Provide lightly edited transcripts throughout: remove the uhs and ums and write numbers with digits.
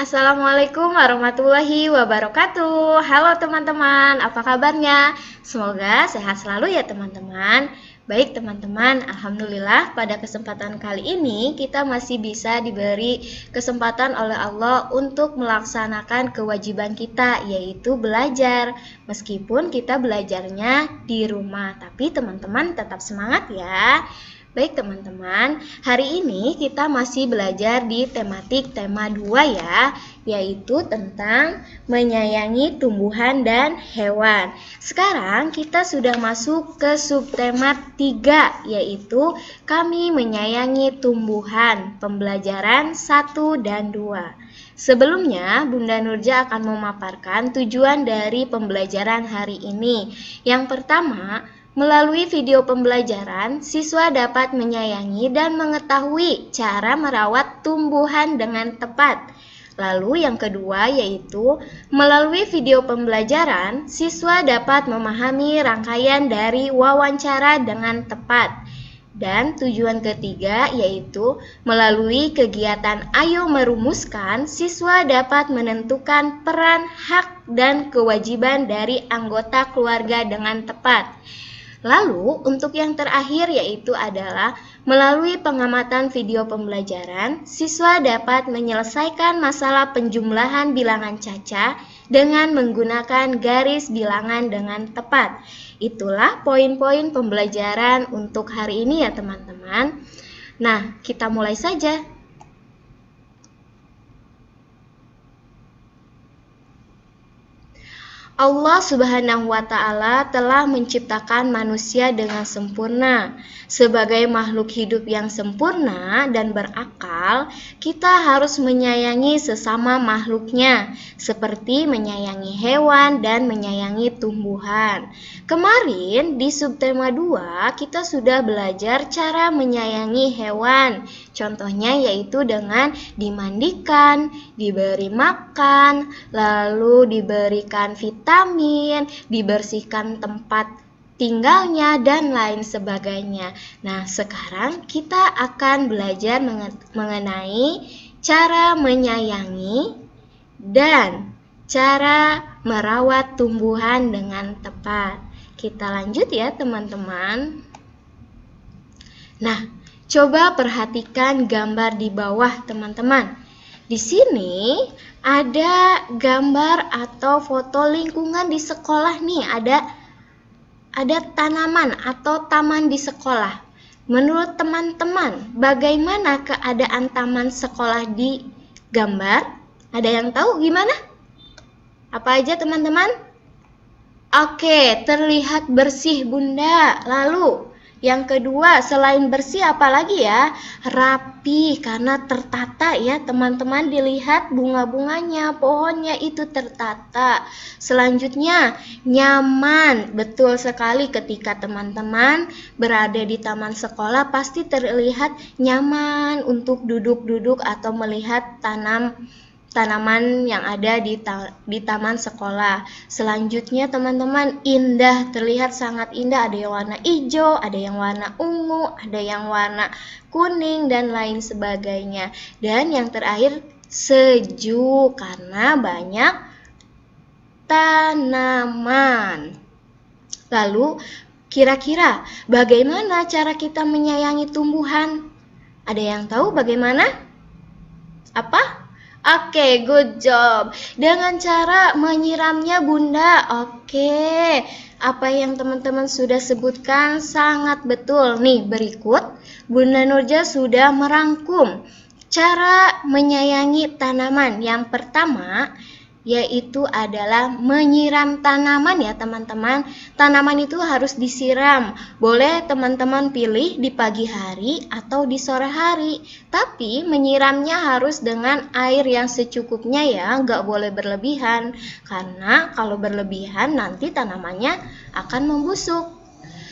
Assalamualaikum warahmatullahi wabarakatuh. Halo teman-teman, apa kabarnya? Semoga sehat selalu ya teman-teman. Baik teman-teman, alhamdulillah pada kesempatan kali ini kita masih bisa diberi kesempatan oleh Allah untuk melaksanakan kewajiban kita, yaitu belajar. Meskipun kita belajarnya di rumah, tapi teman-teman tetap semangat ya. Baik teman-teman, hari ini kita masih belajar di tematik tema 2 ya, yaitu tentang menyayangi tumbuhan dan hewan. Sekarang kita sudah masuk ke subtema 3, yaitu kami menyayangi tumbuhan, pembelajaran 1 dan 2. Sebelumnya, Bunda Nurja akan memaparkan tujuan dari pembelajaran hari ini. Yang pertama, melalui video pembelajaran, siswa dapat menyayangi dan mengetahui cara merawat tumbuhan dengan tepat. Lalu yang kedua yaitu, melalui video pembelajaran, siswa dapat memahami rangkaian dari wawancara dengan tepat. Dan tujuan ketiga yaitu, melalui kegiatan Ayo Merumuskan, siswa dapat menentukan peran, hak, dan kewajiban dari anggota keluarga dengan tepat. Lalu, untuk yang terakhir yaitu adalah melalui pengamatan video pembelajaran, siswa dapat menyelesaikan masalah penjumlahan bilangan caca dengan menggunakan garis bilangan dengan tepat. Itulah poin-poin pembelajaran untuk hari ini ya teman-teman. Nah, kita mulai saja. Allah Subhanahu wa Ta'ala telah menciptakan manusia dengan sempurna. Sebagai makhluk hidup yang sempurna dan berakal, kita harus menyayangi sesama makhluknya, seperti menyayangi hewan dan menyayangi tumbuhan. Kemarin di subtema 2 kita sudah belajar cara menyayangi hewan. Contohnya yaitu dengan dimandikan, diberi makan, lalu diberikan vitamin, dibersihkan tempat tinggalnya, dan lain sebagainya. Nah, sekarang kita akan belajar mengenai cara menyayangi dan cara merawat tumbuhan dengan tepat. Kita lanjut ya teman-teman. Nah, coba perhatikan gambar di bawah teman-teman. Di sini ada gambar atau foto lingkungan di sekolah nih, ada tanaman atau taman di sekolah. Menurut teman-teman, bagaimana keadaan taman sekolah di gambar? Ada yang tahu gimana? Apa aja teman-teman? Oke, terlihat bersih Bunda. Lalu yang kedua, selain bersih apalagi ya? Rapi karena tertata ya teman-teman, dilihat bunga-bunganya, pohonnya itu tertata. Selanjutnya, nyaman. Betul sekali, ketika teman-teman berada di taman sekolah pasti terlihat nyaman untuk duduk-duduk atau melihat tanaman yang ada di taman sekolah. Selanjutnya teman-teman, indah, terlihat sangat indah. Ada yang warna hijau, ada yang warna ungu, ada yang warna kuning, dan lain sebagainya. Dan yang terakhir, sejuk karena banyak tanaman. Lalu kira-kira bagaimana cara kita menyayangi tumbuhan? Ada yang tahu bagaimana? Apa? Oke, good job. Dengan cara menyiramnya Bunda. Oke, apa yang teman-teman sudah sebutkan sangat betul. Nih, berikut Bunda Nurja sudah merangkum cara menyayangi tanaman. Yang pertama yaitu adalah menyiram tanaman ya teman-teman. Tanaman itu harus disiram. Boleh teman-teman pilih di pagi hari atau di sore hari. Tapi menyiramnya harus dengan air yang secukupnya ya, nggak boleh berlebihan. Karena kalau berlebihan nanti tanamannya akan membusuk.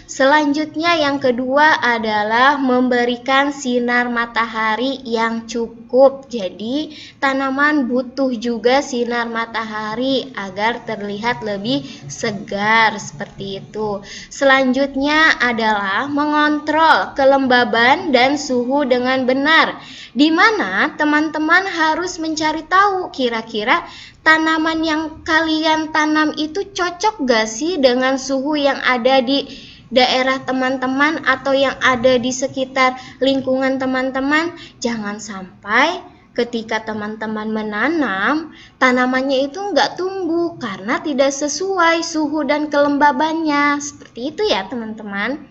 Selanjutnya yang kedua adalah memberikan sinar matahari yang cukup. Jadi tanaman butuh juga sinar matahari agar terlihat lebih segar seperti itu. Selanjutnya adalah mengontrol kelembaban dan suhu dengan benar, di mana teman-teman harus mencari tahu kira-kira tanaman yang kalian tanam itu cocok gak sih dengan suhu yang ada di daerah teman-teman atau yang ada di sekitar lingkungan teman-teman. Jangan sampai ketika teman-teman menanam, tanamannya itu nggak tumbuh karena tidak sesuai suhu dan kelembabannya. Seperti itu ya teman-teman.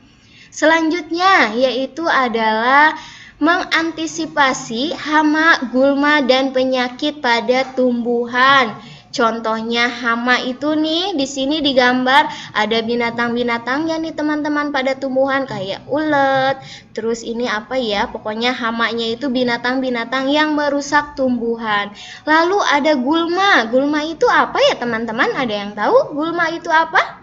Selanjutnya yaitu adalah mengantisipasi hama, gulma, dan penyakit pada tumbuhan. Contohnya hama itu nih di sini digambar ada binatang-binatangnya nih teman-teman pada tumbuhan kayak ulet. Terus ini apa ya? Pokoknya hamanya itu binatang-binatang yang merusak tumbuhan. Lalu ada gulma. Gulma itu apa ya teman-teman? Ada yang tahu gulma itu apa?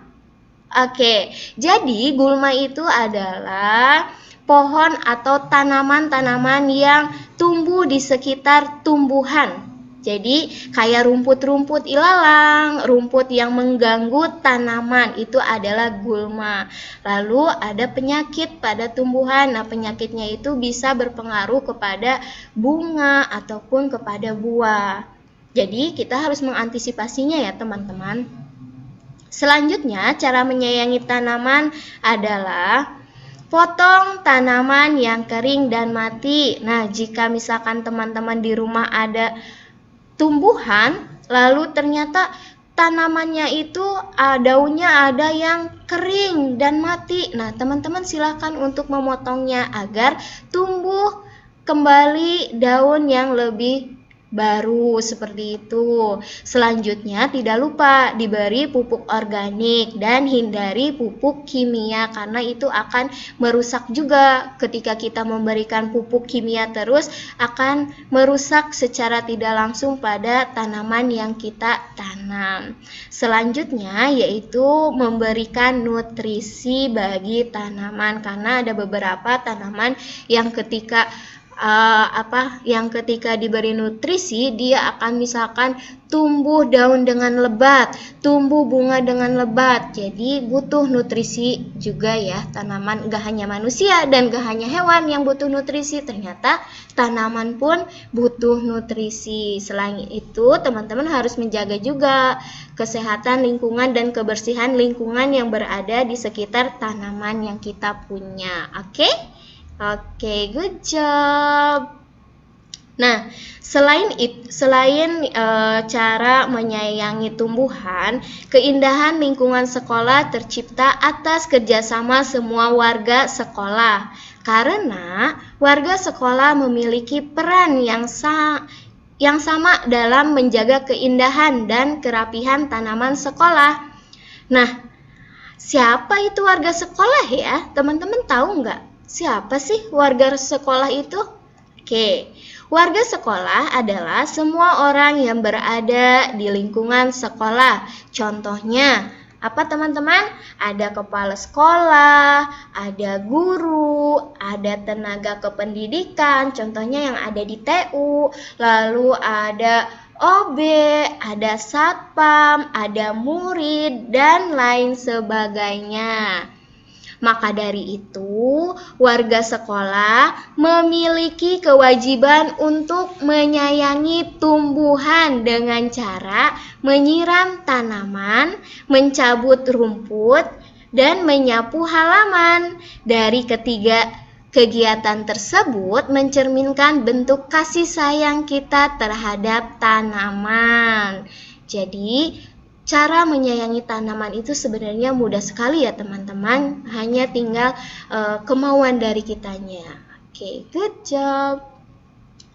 Oke, jadi gulma itu adalah pohon atau tanaman-tanaman yang tumbuh di sekitar tumbuhan. Jadi kayak rumput-rumput ilalang, rumput yang mengganggu tanaman itu adalah gulma. Lalu ada penyakit pada tumbuhan. Nah, penyakitnya itu bisa berpengaruh kepada bunga ataupun kepada buah. Jadi kita harus mengantisipasinya ya teman-teman. Selanjutnya cara menyayangi tanaman adalah potong tanaman yang kering dan mati. Nah, jika misalkan teman-teman di rumah ada tumbuhan, lalu ternyata tanamannya itu daunnya ada yang kering dan mati. Nah, teman-teman silakan untuk memotongnya agar tumbuh kembali daun yang lebih baru seperti itu. Selanjutnya tidak lupa diberi pupuk organik dan hindari pupuk kimia karena itu akan merusak juga. Ketika kita memberikan pupuk kimia terus akan merusak secara tidak langsung pada tanaman yang kita tanam. Selanjutnya yaitu memberikan nutrisi bagi tanaman karena ada beberapa tanaman yang ketika diberi nutrisi dia akan misalkan tumbuh daun dengan lebat, tumbuh bunga dengan lebat. Jadi butuh nutrisi juga ya tanaman, gak hanya manusia dan gak hanya hewan yang butuh nutrisi, ternyata tanaman pun butuh nutrisi. Selain itu teman-teman harus menjaga juga kesehatan lingkungan dan kebersihan lingkungan yang berada di sekitar tanaman yang kita punya. Oke, good job. Nah, selain cara menyayangi tumbuhan, keindahan lingkungan sekolah tercipta atas kerjasama semua warga sekolah. Karena warga sekolah memiliki peran yang sama dalam menjaga keindahan dan kerapihan tanaman sekolah. Nah, siapa itu warga sekolah ya? Teman-teman tahu nggak? Siapa sih warga sekolah itu? Warga sekolah adalah semua orang yang berada di lingkungan sekolah. Contohnya, apa teman-teman? Ada kepala sekolah, ada guru, ada tenaga kependidikan, contohnya yang ada di TU, lalu ada OB, ada satpam, ada murid, dan lain sebagainya. Maka dari itu, warga sekolah memiliki kewajiban untuk menyayangi tumbuhan dengan cara menyiram tanaman, mencabut rumput, dan menyapu halaman. Dari ketiga kegiatan tersebut mencerminkan bentuk kasih sayang kita terhadap tanaman. Jadi, cara menyayangi tanaman itu sebenarnya mudah sekali ya teman-teman, hanya tinggal kemauan dari kitanya. Good job.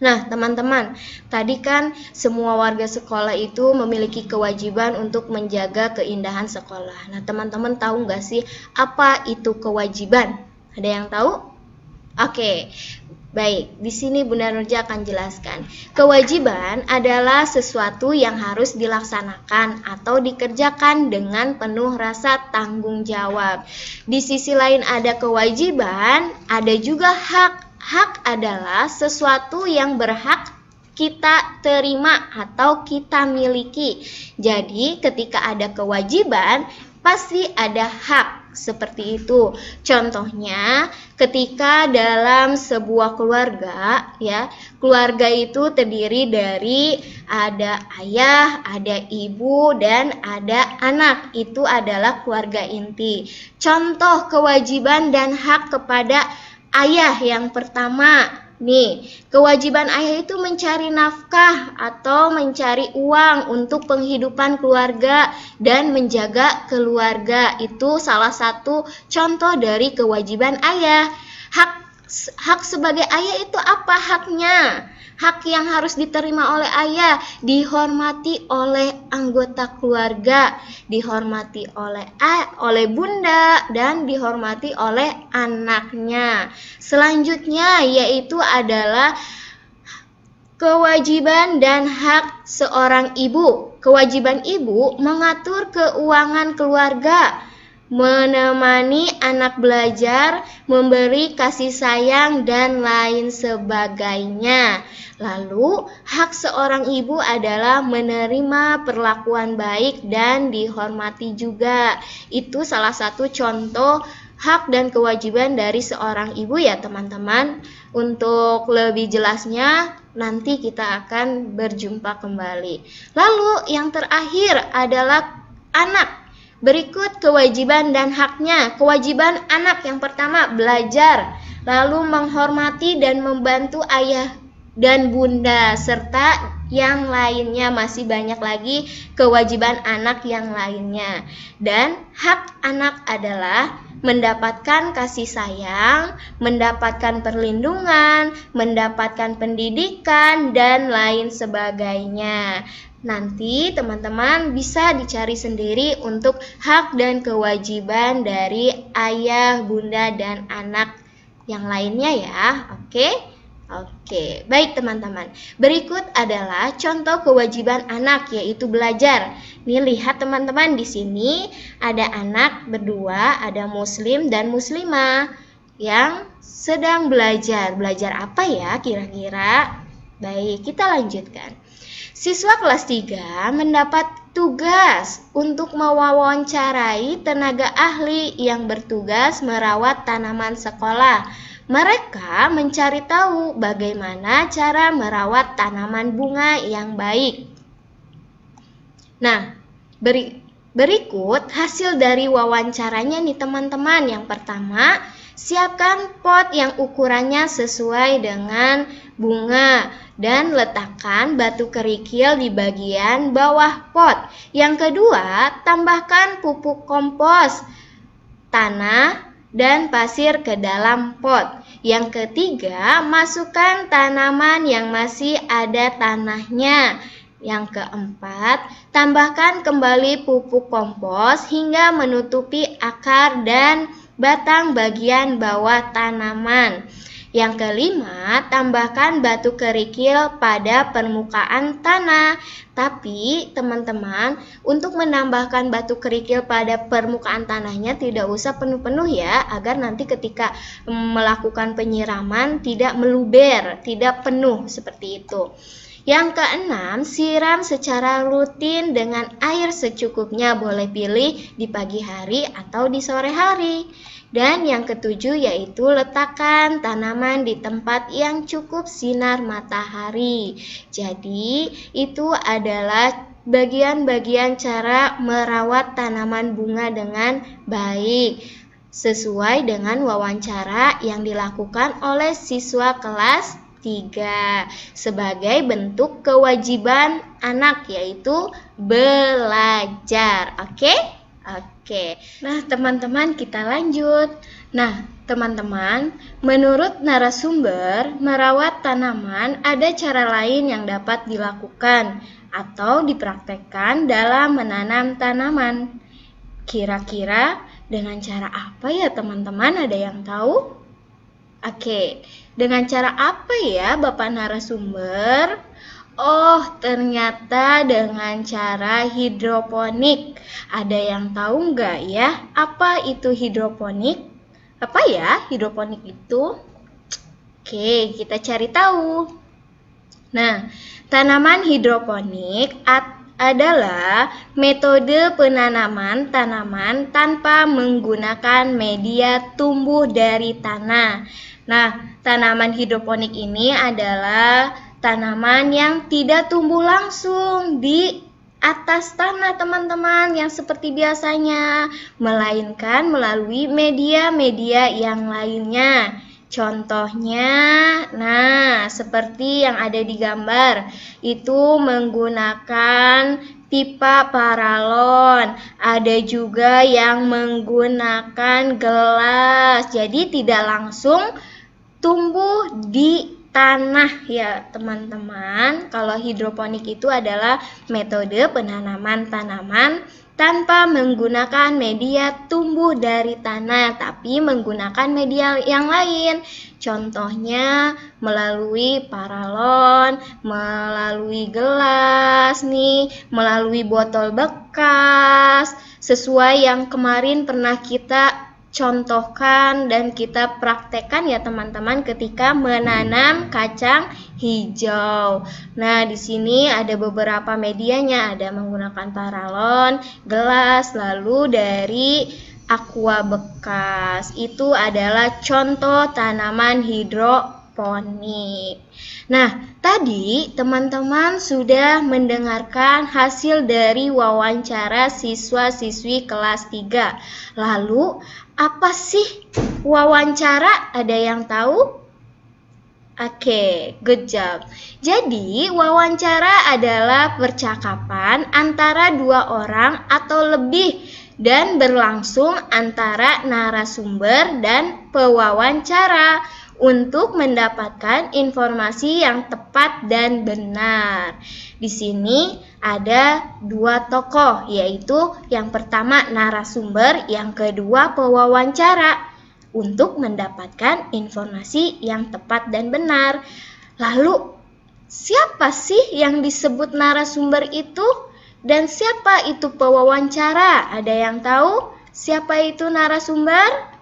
Nah teman-teman, tadi kan semua warga sekolah itu memiliki kewajiban untuk menjaga keindahan sekolah. Nah teman-teman tahu nggak sih apa itu kewajiban? Ada yang tahu? Baik, di sini Bunda Nurja akan jelaskan. Kewajiban adalah sesuatu yang harus dilaksanakan atau dikerjakan dengan penuh rasa tanggung jawab. Di sisi lain ada kewajiban, ada juga hak. Hak adalah sesuatu yang berhak kita terima atau kita miliki. Jadi, ketika ada kewajiban, pasti ada hak. Seperti itu. Contohnya, ketika dalam sebuah keluarga, ya, keluarga itu terdiri dari ada ayah, ada ibu, dan ada anak. Itu adalah keluarga inti. Contoh kewajiban dan hak kepada ayah yang pertama. Nih, kewajiban ayah itu mencari nafkah atau mencari uang untuk penghidupan keluarga dan menjaga keluarga. Itu salah satu contoh dari kewajiban ayah. Hak sebagai ayah itu apa haknya? Hak yang harus diterima oleh ayah, dihormati oleh anggota keluarga, dihormati oleh bunda, dan dihormati oleh anaknya. Selanjutnya yaitu adalah kewajiban dan hak seorang ibu. Kewajiban ibu mengatur keuangan keluarga, menemani anak belajar, memberi kasih sayang, dan lain sebagainya. Lalu, hak seorang ibu adalah menerima perlakuan baik dan dihormati juga. Itu salah satu contoh hak dan kewajiban dari seorang ibu ya teman-teman. Untuk lebih jelasnya, nanti kita akan berjumpa kembali. Lalu, yang terakhir adalah anak. Berikut kewajiban dan haknya. Kewajiban anak yang pertama belajar, lalu menghormati dan membantu ayah dan bunda, serta yang lainnya, masih banyak lagi kewajiban anak yang lainnya. Dan hak anak adalah mendapatkan kasih sayang, mendapatkan perlindungan, mendapatkan pendidikan, dan lain sebagainya. Nanti teman-teman bisa dicari sendiri untuk hak dan kewajiban dari ayah, bunda, dan anak yang lainnya ya. Oke, baik teman-teman. Berikut adalah contoh kewajiban anak, yaitu belajar. Nih lihat teman-teman, di sini ada anak berdua, ada muslim dan muslimah yang sedang belajar. Belajar apa ya kira-kira? Baik, kita lanjutkan. Siswa kelas 3 mendapat tugas untuk mewawancarai tenaga ahli yang bertugas merawat tanaman sekolah. Mereka mencari tahu bagaimana cara merawat tanaman bunga yang baik. Nah, berikut hasil dari wawancaranya nih teman-teman. Yang pertama, siapkan pot yang ukurannya sesuai dengan bunga dan letakkan batu kerikil di bagian bawah pot. Yang kedua, tambahkan pupuk kompos, tanah, dan pasir ke dalam pot. Yang ketiga, masukkan tanaman yang masih ada tanahnya. Yang keempat, tambahkan kembali pupuk kompos hingga menutupi akar dan batang bagian bawah tanaman. Yang kelima, tambahkan batu kerikil pada permukaan tanah. Tapi teman-teman, untuk menambahkan batu kerikil pada permukaan tanahnya tidak usah penuh-penuh ya, agar nanti ketika melakukan penyiraman tidak meluber, tidak penuh seperti itu. Yang keenam, siram secara rutin dengan air secukupnya, boleh pilih di pagi hari atau di sore hari. Dan yang ketujuh yaitu letakkan tanaman di tempat yang cukup sinar matahari. Jadi itu adalah bagian-bagian cara merawat tanaman bunga dengan baik, sesuai dengan wawancara yang dilakukan oleh siswa kelas 3 sebagai bentuk kewajiban anak, yaitu belajar. Oke. Nah, teman-teman, kita lanjut. Nah, teman-teman, menurut narasumber, merawat tanaman ada cara lain yang dapat dilakukan atau dipraktekkan dalam menanam tanaman. Kira-kira dengan cara apa ya, teman-teman? Ada yang tahu? Oke, dengan cara apa ya Bapak narasumber? Oh, ternyata dengan cara hidroponik. Ada yang tahu nggak ya apa itu hidroponik? Apa ya hidroponik itu? Oke, kita cari tahu. Nah, tanaman hidroponik adalah metode penanaman tanaman tanpa menggunakan media tumbuh dari tanah. Nah, tanaman hidroponik ini adalah tanaman yang tidak tumbuh langsung di atas tanah teman-teman yang seperti biasanya, melainkan melalui media-media yang lainnya. Contohnya, nah seperti yang ada di gambar, itu menggunakan pipa paralon. Ada juga yang menggunakan gelas, jadi tidak langsung tumbuh di tanah ya teman-teman. Kalau hidroponik itu adalah metode penanaman tanaman tanpa menggunakan media tumbuh dari tanah, tapi menggunakan media yang lain. Contohnya melalui paralon, melalui gelas nih, melalui botol bekas, sesuai yang kemarin pernah kita contohkan dan kita praktekkan ya teman-teman ketika menanam kacang hijau. Nah, di sini ada beberapa medianya, ada menggunakan paralon, gelas, lalu dari aqua bekas. Itu adalah contoh tanaman hidroponik. Nah, tadi teman-teman sudah mendengarkan hasil dari wawancara siswa-siswi kelas 3. Lalu, apa sih wawancara? Ada yang tahu? Oke, good job. Jadi, wawancara adalah percakapan antara dua orang atau lebih dan berlangsung antara narasumber dan pewawancara untuk mendapatkan informasi yang tepat dan benar. Di sini ada dua tokoh, yaitu yang pertama narasumber, yang kedua pewawancara, untuk mendapatkan informasi yang tepat dan benar. Lalu, siapa sih yang disebut narasumber itu? Dan siapa itu pewawancara? Ada yang tahu siapa itu narasumber?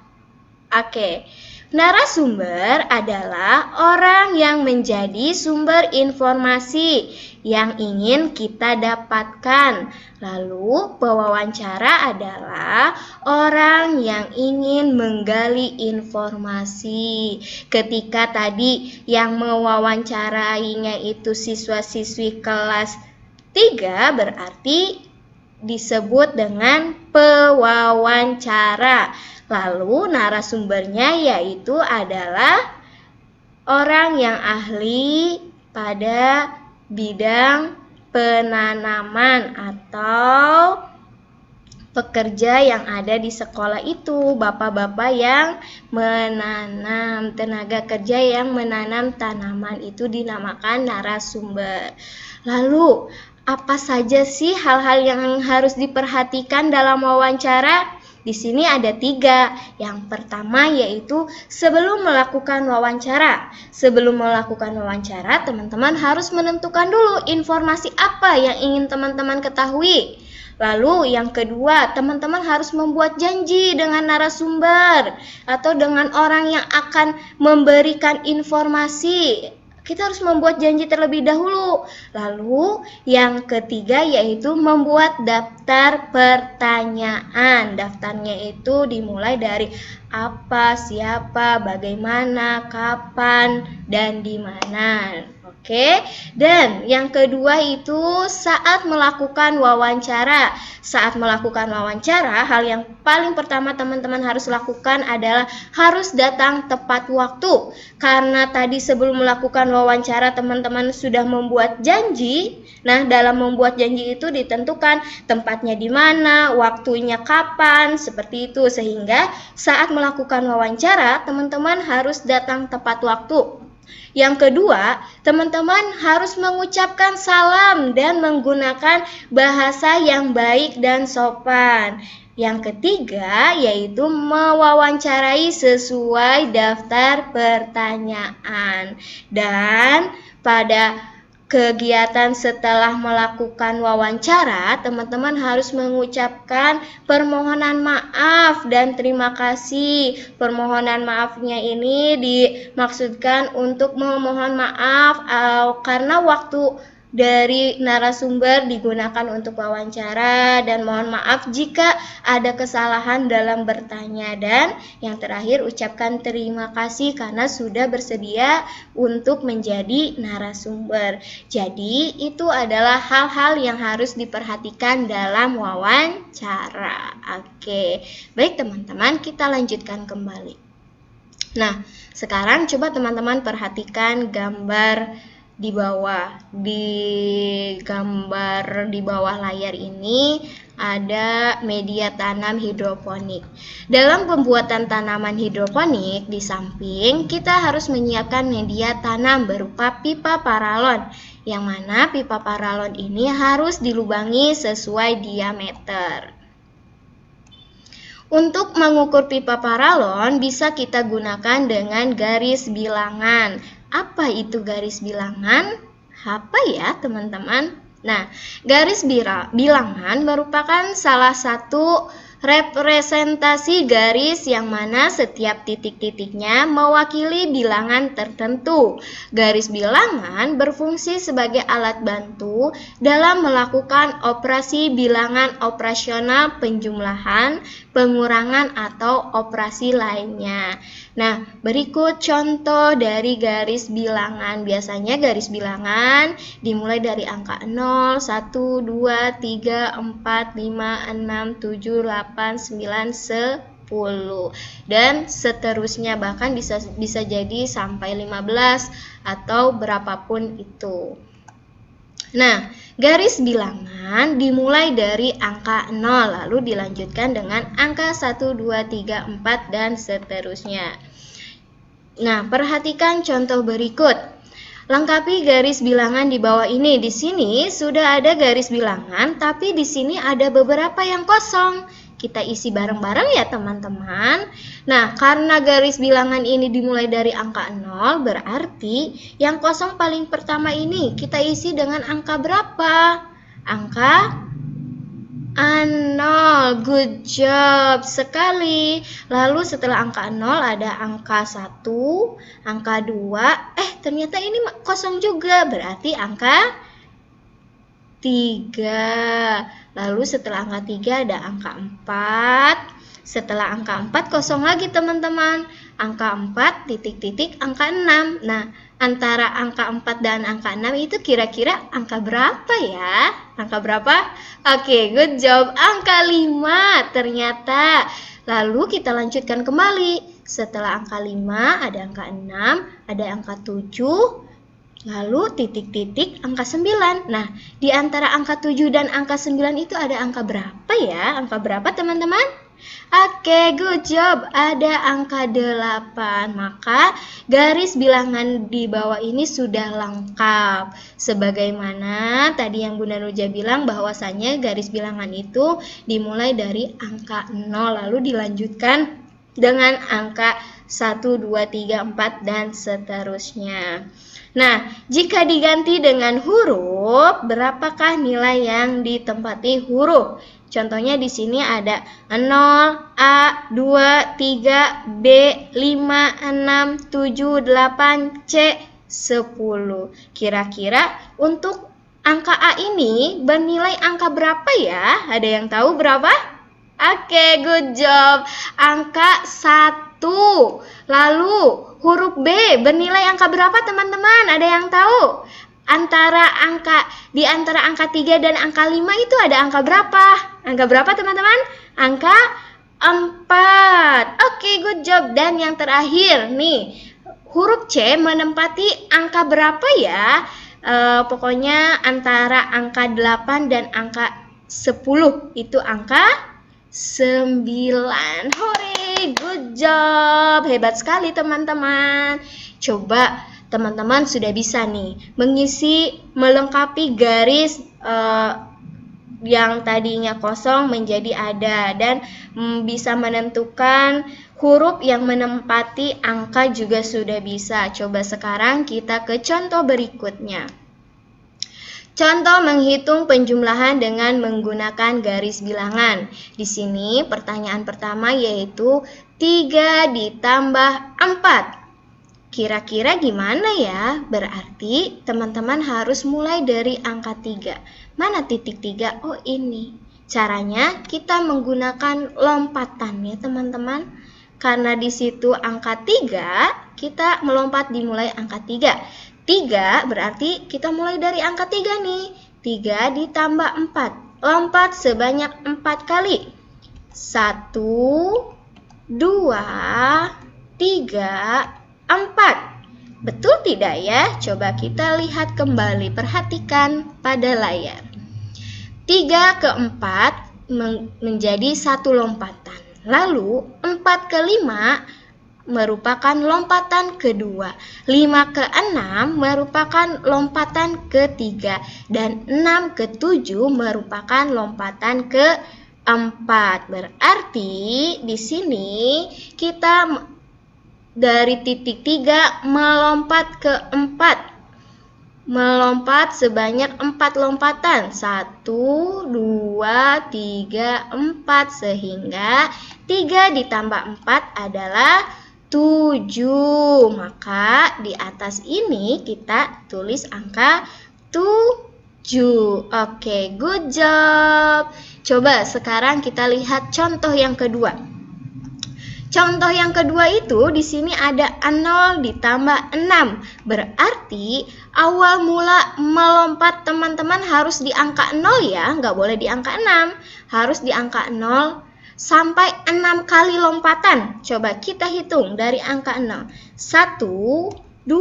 Oke. Narasumber adalah orang yang menjadi sumber informasi yang ingin kita dapatkan. Lalu pewawancara adalah orang yang ingin menggali informasi. Ketika tadi yang mewawancarainya itu siswa-siswi kelas 3 berarti disebut dengan pewawancara. Lalu narasumbernya yaitu adalah orang yang ahli pada bidang penanaman atau pekerja yang ada di sekolah itu, bapak-bapak yang menanam, tenaga kerja yang menanam tanaman itu dinamakan narasumber. Lalu, apa saja sih hal-hal yang harus diperhatikan dalam wawancara? Di sini ada 3. Yang pertama yaitu sebelum melakukan wawancara. Sebelum melakukan wawancara, teman-teman harus menentukan dulu informasi apa yang ingin teman-teman ketahui. Lalu yang kedua, teman-teman harus membuat janji dengan narasumber atau dengan orang yang akan memberikan informasi. Kita harus membuat janji terlebih dahulu. Lalu yang ketiga yaitu membuat daftar pertanyaan. Daftarnya itu dimulai dari apa, siapa, bagaimana, kapan, dan di mana. Oke, dan yang kedua itu saat melakukan wawancara. Saat melakukan wawancara, hal yang paling pertama teman-teman harus lakukan adalah harus datang tepat waktu. Karena tadi sebelum melakukan wawancara teman-teman sudah membuat janji. Nah, dalam membuat janji itu ditentukan tempatnya di mana, waktunya kapan, seperti itu. Sehingga saat melakukan wawancara, teman-teman harus datang tepat waktu. Yang kedua, teman-teman harus mengucapkan salam dan menggunakan bahasa yang baik dan sopan. Yang ketiga yaitu mewawancarai sesuai daftar pertanyaan. Dan pada kegiatan setelah melakukan wawancara, teman-teman harus mengucapkan permohonan maaf dan terima kasih. Permohonan maafnya ini dimaksudkan untuk memohon maaf karena waktu dari narasumber digunakan untuk wawancara, dan mohon maaf jika ada kesalahan dalam bertanya. Dan yang terakhir, ucapkan terima kasih karena sudah bersedia untuk menjadi narasumber. Jadi itu adalah hal-hal yang harus diperhatikan dalam wawancara. Oke, baik teman-teman, kita lanjutkan kembali. Nah, sekarang coba teman-teman perhatikan gambar di bawah. Di gambar di bawah layar ini ada media tanam hidroponik. Dalam pembuatan tanaman hidroponik, di samping kita harus menyiapkan media tanam berupa pipa paralon, yang mana pipa paralon ini harus dilubangi sesuai diameter. Untuk mengukur pipa paralon bisa kita gunakan dengan garis bilangan. Apa itu garis bilangan? Apa ya teman-teman? Nah, garis bilangan merupakan salah satu representasi garis yang mana setiap titik-titiknya mewakili bilangan tertentu. Garis bilangan berfungsi sebagai alat bantu dalam melakukan operasi bilangan operasional, penjumlahan, pengurangan, atau operasi lainnya. Nah, berikut contoh dari garis bilangan. Biasanya garis bilangan dimulai dari angka 0, 1, 2, 3, 4, 5, 6, 7, 8, 9, 10 dan seterusnya, bahkan bisa jadi sampai 15 atau berapapun itu. Nah, garis bilangan dimulai dari angka 0 lalu dilanjutkan dengan angka 1, 2, 3, 4 dan seterusnya. Nah, perhatikan contoh berikut. Lengkapi garis bilangan di bawah ini. Di sini sudah ada garis bilangan, tapi di sini ada beberapa yang kosong. Kita isi bareng-bareng ya teman-teman. Nah, karena garis bilangan ini dimulai dari angka 0, berarti yang kosong paling pertama ini kita isi dengan angka berapa? Angka 0. Good job sekali. Lalu setelah angka 0 ada angka 1, angka 2. Ternyata ini kosong juga, berarti angka 3. Lalu setelah angka 3 ada angka 4. Setelah angka 4 kosong lagi teman-teman. Angka 4 titik-titik angka 6. Nah, antara angka 4 dan angka 6 itu kira-kira angka berapa ya? Angka berapa? Oke, good job. Angka 5 ternyata. Lalu kita lanjutkan kembali. Setelah angka 5 ada angka 6, ada angka 7. Lalu titik-titik angka 9. Nah, di antara angka 7 dan angka 9 itu ada angka berapa ya? Angka berapa teman-teman? Oke, good job. Ada angka 8. Maka garis bilangan di bawah ini sudah lengkap. Sebagaimana tadi yang Bunda Nuja bilang bahwasanya garis bilangan itu dimulai dari angka 0 lalu dilanjutkan dengan angka 1, 2, 3, 4 dan seterusnya. Nah, jika diganti dengan huruf, berapakah nilai yang ditempati huruf? Contohnya di sini ada 0, A, 2, 3, B, 5, 6, 7, 8, C, 10. Kira-kira untuk angka A ini bernilai angka berapa ya? Ada yang tahu berapa? Oke, good job. Angka 1. Lalu huruf B bernilai angka berapa teman-teman? Ada yang tahu? Di antara angka 3 dan angka 5 itu ada angka berapa? Angka berapa teman-teman? Angka 4. Oke, good job. Dan yang terakhir nih, huruf C menempati angka berapa ya? Pokoknya antara angka 8 dan angka 10 itu angka 9. Hore, good job. Hebat sekali teman-teman. Coba teman-teman sudah bisa nih melengkapi garis yang tadinya kosong menjadi ada, dan bisa menentukan huruf yang menempati angka juga sudah bisa. Coba sekarang kita ke contoh berikutnya. Contoh menghitung penjumlahan dengan menggunakan garis bilangan. Di sini pertanyaan pertama yaitu 3 ditambah 4. Kira-kira gimana ya? Berarti teman-teman harus mulai dari angka 3. Mana titik 3? Oh, ini. Caranya kita menggunakan lompatan ya teman-teman. Karena di situ angka 3, kita melompat dimulai angka 3. 3 berarti kita mulai dari angka 3 nih. 3 ditambah 4. Lompat sebanyak 4 kali. 1, 2, 3, 4. Betul tidak ya? Coba kita lihat kembali. Perhatikan pada layar. 3 ke 4 menjadi 1 lompatan. Lalu 4 ke 5 merupakan lompatan kedua, 5 ke 6 merupakan lompatan ketiga, dan 6 ke 7 merupakan lompatan keempat. Berarti di sini kita dari titik 3 melompat ke 4. Melompat sebanyak 4 lompatan. 1, 2, 3, 4. Sehingga 3 ditambah 4 adalah 7. Maka di atas ini kita tulis angka 7. Oke, good job. Coba sekarang kita lihat contoh yang kedua. Contoh yang kedua itu di sini ada 0 ditambah 6. Berarti awal mula melompat teman-teman harus di angka 0 ya, nggak boleh di angka 6. Harus di angka 0 sampai 6 kali lompatan. Coba kita hitung dari angka 0. 1, 2,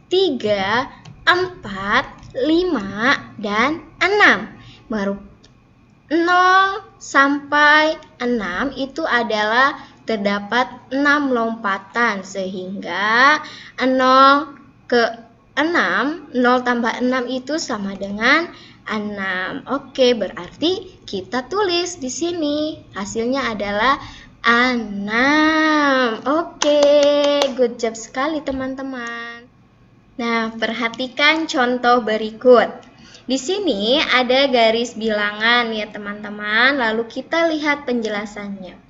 3, 4, 5, dan 6. 0 sampai 6 itu adalah terdapat 6 lompatan, sehingga 0 ke 6, 0 tambah 6 itu sama dengan 6. Oke, berarti kita tulis di sini hasilnya adalah 6. Oke, good job sekali teman-teman. Nah, perhatikan contoh berikut. Di sini ada garis bilangan ya teman-teman, lalu kita lihat penjelasannya.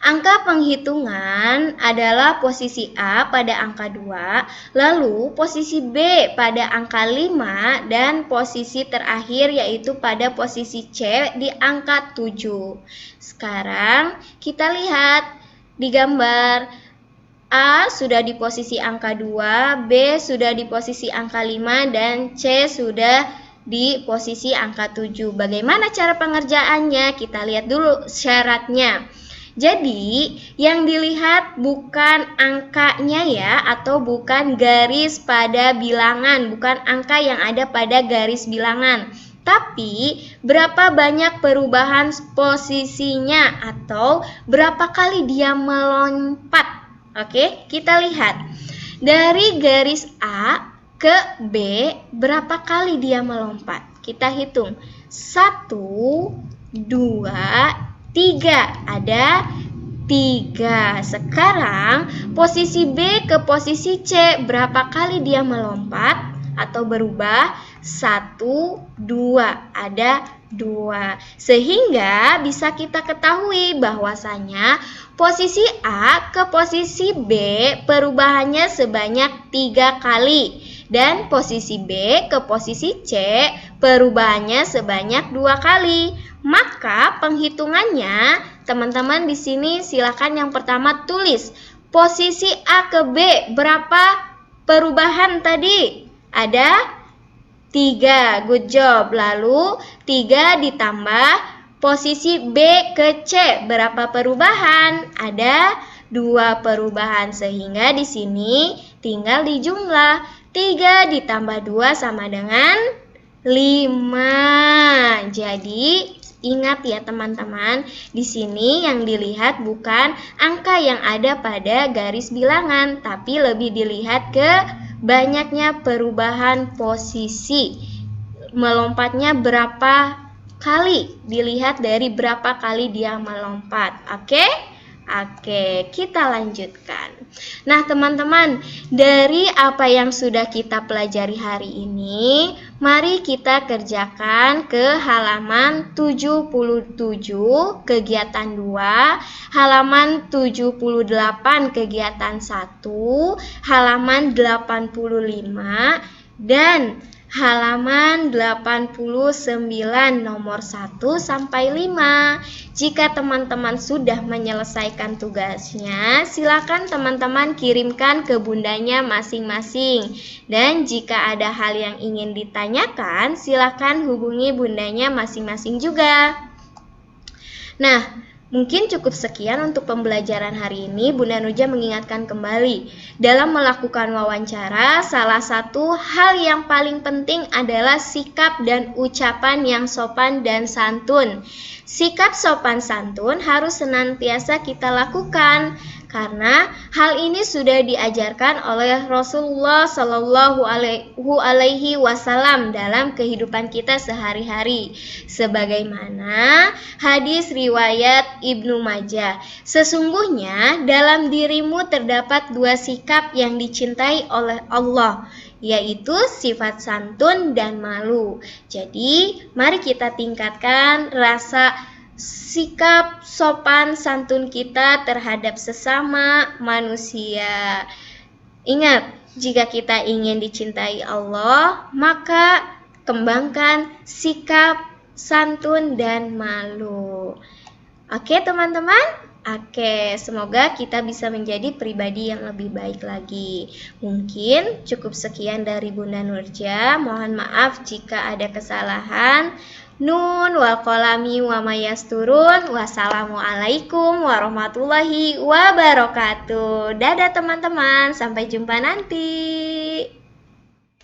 Angka penghitungan adalah posisi A pada angka 2, lalu posisi B pada angka 5, dan posisi terakhir yaitu pada posisi C di angka 7. Sekarang kita lihat di gambar. A sudah di posisi angka 2, B sudah di posisi angka 5, dan C sudah di posisi angka 7. Bagaimana cara pengerjaannya? Kita lihat dulu syaratnya. Jadi, yang dilihat bukan angkanya ya, atau bukan garis pada bilangan, bukan angka yang ada pada garis bilangan. Tapi, berapa banyak perubahan posisinya atau berapa kali dia melompat. Oke, kita lihat. Dari garis A ke B, berapa kali dia melompat? Kita hitung. 1, 2, 3. Ada 3. Sekarang posisi B ke posisi C, berapa kali dia melompat atau berubah? 1, 2. Ada 2. Sehingga bisa kita ketahui bahwasanya posisi A ke posisi B perubahannya sebanyak 3 kali. Dan posisi B ke posisi C perubahannya sebanyak 2 kali. Maka penghitungannya, teman-teman di sini silakan yang pertama tulis posisi A ke B berapa perubahan tadi? Ada 3, good job. Lalu 3 ditambah posisi B ke C berapa perubahan? Ada 2 perubahan, sehingga di sini tinggal dijumlah. 3 ditambah 2 sama dengan 5. Jadi ingat ya teman-teman, di sini yang dilihat bukan angka yang ada pada garis bilangan, tapi lebih dilihat ke banyaknya perubahan posisi. Melompatnya berapa kali, dilihat dari berapa kali dia melompat. Oke? Oke, kita lanjutkan. Nah, teman-teman, dari apa yang sudah kita pelajari hari ini, mari kita kerjakan ke halaman 77 kegiatan 2, halaman 78 kegiatan 1, halaman 85, dan halaman 89 nomor 1 sampai 5. Jika teman-teman sudah menyelesaikan tugasnya, silakan teman-teman kirimkan ke bundanya masing-masing. Dan jika ada hal yang ingin ditanyakan, silakan hubungi bundanya masing-masing juga. Nah, mungkin cukup sekian untuk pembelajaran hari ini. Bunda Nuja mengingatkan kembali, dalam melakukan wawancara, salah satu hal yang paling penting adalah sikap dan ucapan yang sopan dan santun. Sikap sopan santun harus senantiasa kita lakukan, karena hal ini sudah diajarkan oleh Rasulullah Shallallahu Alaihi Wasallam dalam kehidupan kita sehari-hari. Sebagaimana hadis riwayat Ibnu Majah, sesungguhnya dalam dirimu terdapat dua sikap yang dicintai oleh Allah, yaitu sifat santun dan malu. Jadi, mari kita tingkatkan rasa sikap sopan santun kita terhadap sesama manusia. Ingat, jika kita ingin dicintai Allah, maka kembangkan sikap santun dan malu. Oke, teman-teman? Oke, semoga kita bisa menjadi pribadi yang lebih baik lagi. Mungkin cukup sekian dari Bunda Nurja. Mohon maaf jika ada kesalahan. Nun wal qalami wa mayasturun. Wassalamualaikum warahmatullahi wabarakatuh. Dadah teman-teman, sampai jumpa nanti.